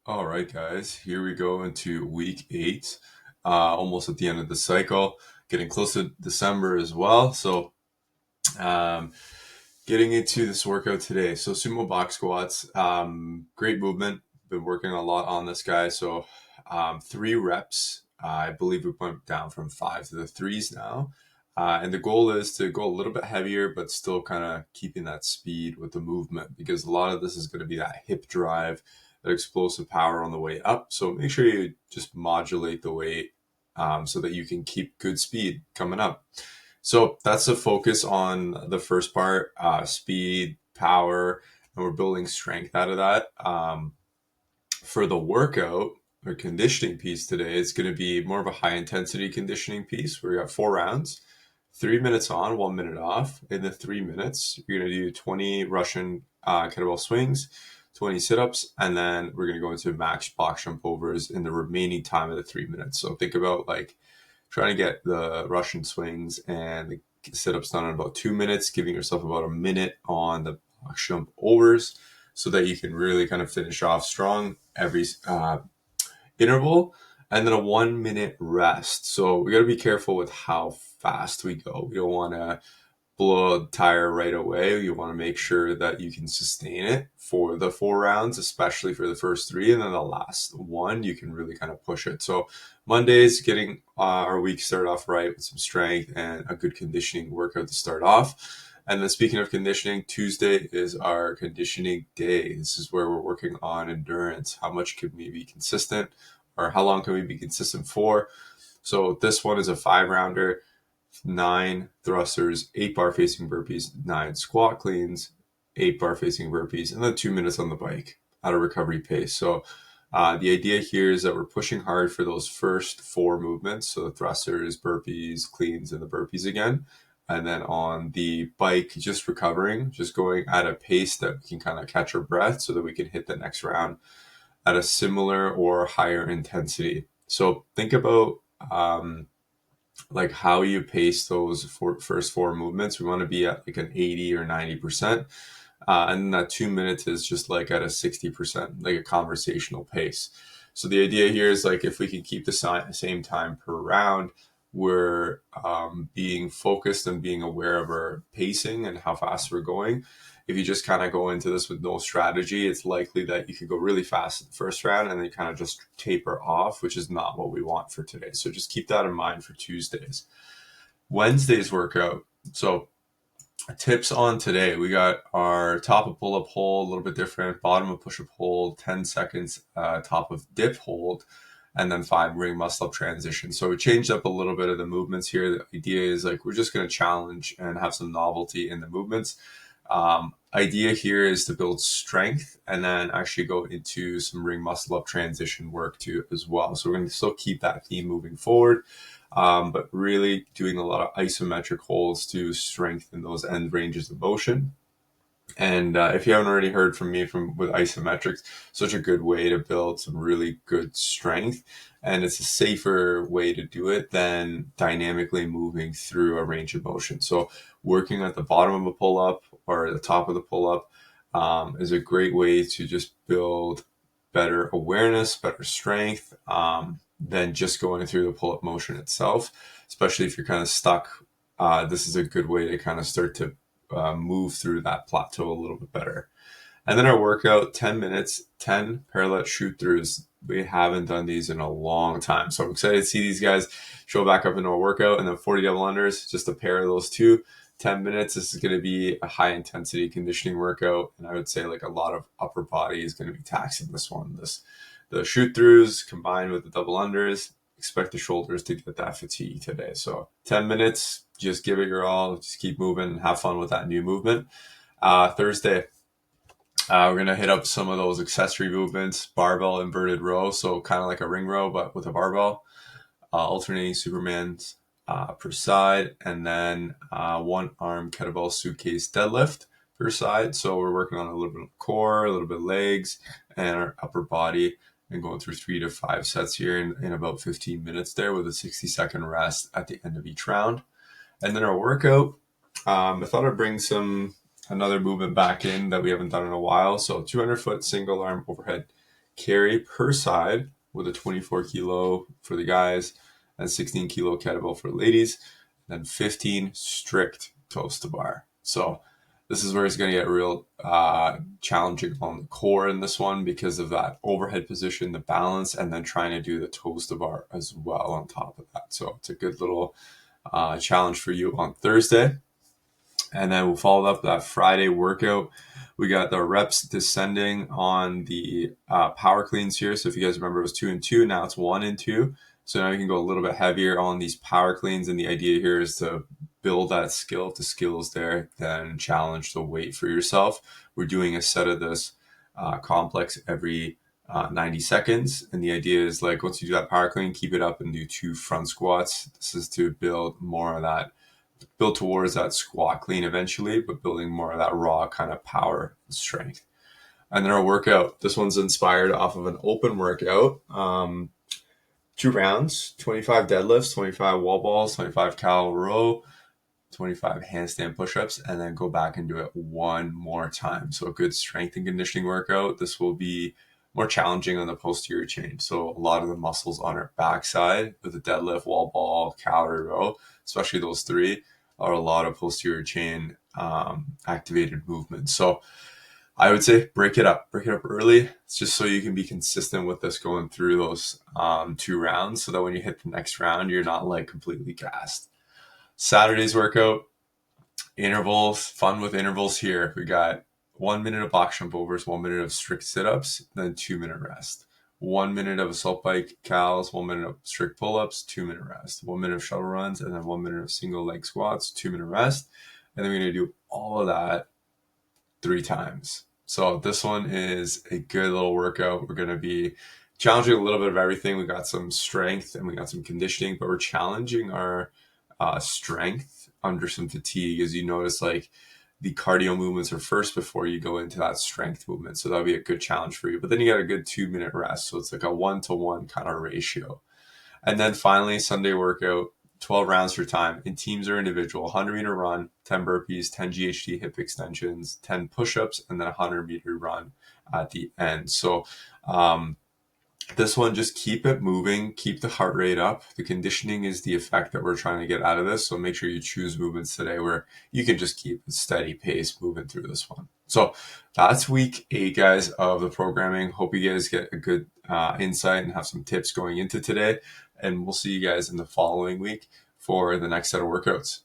All right, guys, here we go into week 8, almost at the end of the cycle, getting close to December as well. So, um, getting into this workout today. So, sumo box squats, great movement. Been working a lot on this guy. So, 3 reps. I believe we went down from 5 to the threes now. And the goal is to go a little bit heavier, but still kind of keeping that speed with the movement because a lot of this is going to be that hip drive, that explosive power on the way up. So make sure you just modulate the weight so that you can keep good speed coming up. So that's the focus on the first part, speed, power, and we're building strength out of that. For the workout or conditioning piece today, it's going to be more of a high intensity conditioning piece where you got 4 rounds, 3 minutes on, 1 minute off. In the 3 minutes, you're going to do 20 Russian kettlebell swings, 20 sit-ups, and then we're going to go into max box jump overs in the remaining time of the 3 minutes. So think about like trying to get the Russian swings and the sit-ups done in about 2 minutes, giving yourself about a minute on the box jump overs so that you can really kind of finish off strong every interval, and then a 1 minute rest. So we got to be careful with how fast we go. We don't want to blow a tire right away. You want to make sure that you can sustain it for the 4 rounds, especially for the first three. And then the last one, you can really kind of push it. So Mondays, getting our week started off right with some strength and a good conditioning workout to start off. And then speaking of conditioning, Tuesday is our conditioning day. This is where we're working on endurance. How much can we be consistent or how long can we be consistent for? So this one is a 5 rounder, 9 thrusters, 8 bar facing burpees, 9 squat cleans, 8 bar facing burpees, and then 2 minutes on the bike at a recovery pace. So the idea here is that we're pushing hard for those first 4 movements. So the thrusters, burpees, cleans, and the burpees again. And then on the bike, just recovering, just going at a pace that we can kind of catch our breath so that we can hit the next round at a similar or higher intensity. So think about like how you pace those first 4 movements. We want to be at like an 80 or 90%. And then that 2 minutes is just like at a 60%, like a conversational pace. So the idea here is like if we can keep the same time per round, we're being focused and being aware of our pacing and how fast we're going. If you just kind of go into this with no strategy, it's likely that you could go really fast in the first round and then kind of just taper off, which is not what we want for today. So just keep that in mind for Tuesdays. Wednesday's workout. So tips on today. We got our top of pull-up hold, a little bit different, bottom of push-up hold, 10 seconds, top of dip hold, and then 5 ring muscle-up transition. So we changed up a little bit of the movements here. The idea is like we're just going to challenge and have some novelty in the movements. Idea here is to build strength and then actually go into some ring muscle up transition work too as well. So we're going to still keep that theme moving forward, but really doing a lot of isometric holds to strengthen those end ranges of motion. And if you haven't already heard from me with isometrics, such a good way to build some really good strength. And it's a safer way to do it than dynamically moving through a range of motion. So working at the bottom of a pull-up or the top of the pull-up is a great way to just build better awareness, better strength than just going through the pull-up motion itself, especially if you're kind of stuck. This is a good way to kind of start to move through that plateau a little bit better. And then our workout, 10 minutes, 10 parallel shoot throughs. We haven't done these in a long time. So I'm excited to see these guys show back up into a workout, and then 40 double unders, just a pair of those two. 10 minutes. This is going to be a high intensity conditioning workout. And I would say like a lot of upper body is going to be taxing this one. The shoot throughs combined with the double unders, expect the shoulders to get that fatigue today. So 10 minutes, just give it your all, just keep moving and have fun with that new movement. Thursday, we're going to hit up some of those accessory movements, barbell inverted row. So kind of like a ring row, but with a barbell, alternating Supermans per side, and then one arm kettlebell suitcase deadlift per side. So we're working on a little bit of core, a little bit of legs, and our upper body, and going through 3 to 5 sets here in about 15 minutes there with a 60-second rest at the end of each round. And then our workout, I thought I'd bring another movement back in that we haven't done in a while. So 200-foot single arm overhead carry per side with a 24 kilo for the guys and 16 kilo kettlebell for the ladies, and then 15 strict toes to bar. So this is where it's going to get real challenging on the core in this one because of that overhead position, the balance, and then trying to do the toes to bar as well on top of that. So it's a good little challenge for you on Thursday. And then we'll follow up that Friday workout. We got the reps descending on the power cleans here. So if you guys remember, it was 2 and 2. Now it's 1 and 2. So now you can go a little bit heavier on these power cleans. And the idea here is to build that skill. If the skill is there, then challenge the weight for yourself. We're doing a set of this complex every 90 seconds. And the idea is like, once you do that power clean, keep it up and do 2 front squats. This is to build more of that, build towards that squat clean eventually, but building more of that raw kind of power and strength. And then our workout, this one's inspired off of an open workout. 2 rounds, 25 deadlifts, 25 wall balls, 25 cal row, 25 handstand push-ups, and then go back and do it one more time. So a good strength and conditioning workout. This will be more challenging on the posterior chain. So a lot of the muscles on our backside with the deadlift, wall ball, calorie row, especially those 3, are a lot of posterior chain activated movements. So I would say break it up early. It's just so you can be consistent with this going through those 2 rounds, so that when you hit the next round, you're not like completely gassed. Saturday's workout, intervals, fun with intervals here. We got 1 minute of box jump overs, 1 minute of strict sit-ups, then 2-minute rest. 1 minute of assault bike cals, 1 minute of strict pull-ups, 2-minute rest. 1 minute of shuttle runs, and then 1 minute of single leg squats, 2-minute rest. And then we're going to do all of that 3 times. So this one is a good little workout. We're going to be challenging a little bit of everything. We got some strength and we got some conditioning, but we're challenging our strength under some fatigue. As you notice, like the cardio movements are first before you go into that strength movement. So that'll be a good challenge for you. But then you got a good 2-minute rest. So it's like a 1-to-1 kind of ratio. And then finally, Sunday workout, 12 rounds for time in teams or individual, 100-meter run, 10 burpees, 10 GHD hip extensions, 10 push-ups, and then a 100-meter run at the end. So this one, just keep it moving, keep the heart rate up. The conditioning is the effect that we're trying to get out of this. So make sure you choose movements today where you can just keep a steady pace moving through this one. So that's week 8, guys, of the programming. Hope you guys get a good insight and have some tips going into today. And we'll see you guys in the following week for the next set of workouts.